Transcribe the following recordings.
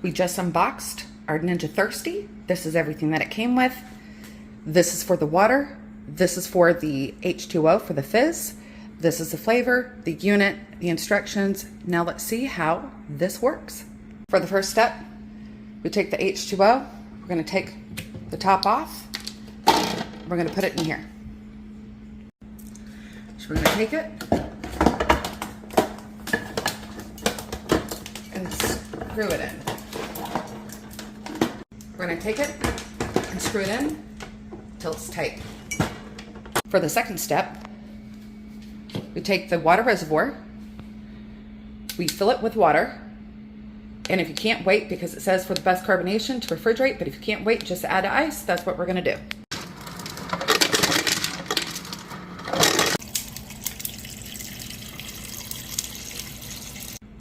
We just unboxed our Ninja Thirsti. This is everything that it came with. This is for the water. This is for the H2O for the fizz. This is the flavor, the unit, the instructions. Now let's see how this works. For the first step, we take the H2O. We're going to take the top off. We're going to put it in here. So we're going to take it and screw it in. We're going to take it and screw it in until it's tight. For the second step, we take the water reservoir, we fill it with water, and if you can't wait, because it says for the best carbonation to refrigerate, but if you can't wait just to add ice, that's what we're going to do.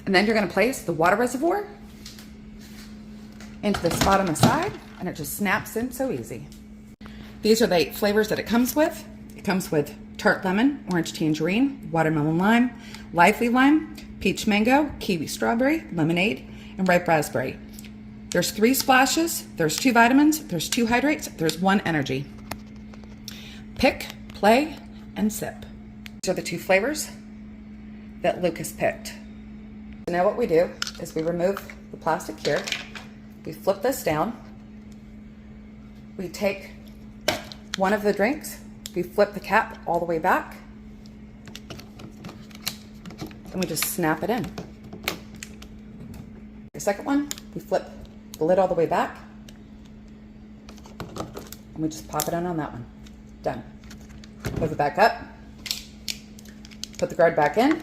And then you're going to place the water reservoir into the spot on the side, and it just snaps in so easy. These are the 8 flavors that it comes with. It comes with tart lemon, orange tangerine, watermelon lime, lively lime, peach mango, kiwi strawberry, lemonade, and ripe raspberry. There's 3 splashes, there's 2 vitamins, there's 2 hydrates, there's 1 energy. Pick, play, and sip. These are the 2 flavors that Lucas picked. So now what we do is we remove the plastic here, we flip this down, we take one of the drinks, we flip the cap all the way back, and we just snap it in. The second one, we flip the lid all the way back, and we just pop it on that one. Done. Move it back up, put the guard back in, and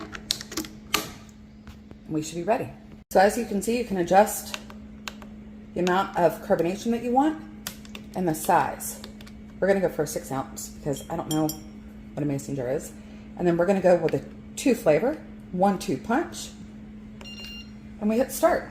we should be ready. So as you can see, you can adjust the amount of carbonation that you want and the size. We're going to go for a 6 ounce because I don't know what a mason jar is. And then we're going to go with a 2 flavor, 1-2 punch, and we hit start.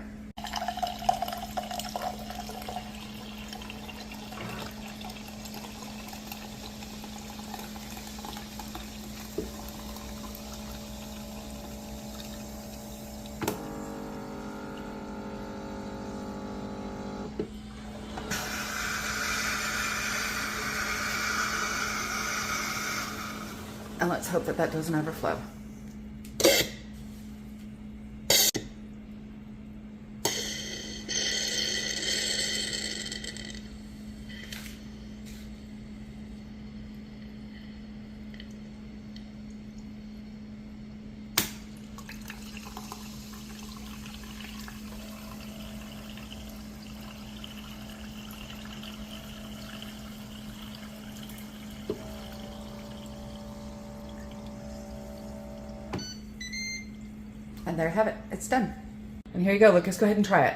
And let's hope that that doesn't overflow. And there you have it. It's done. And here you go, Lucas. Go ahead and try it.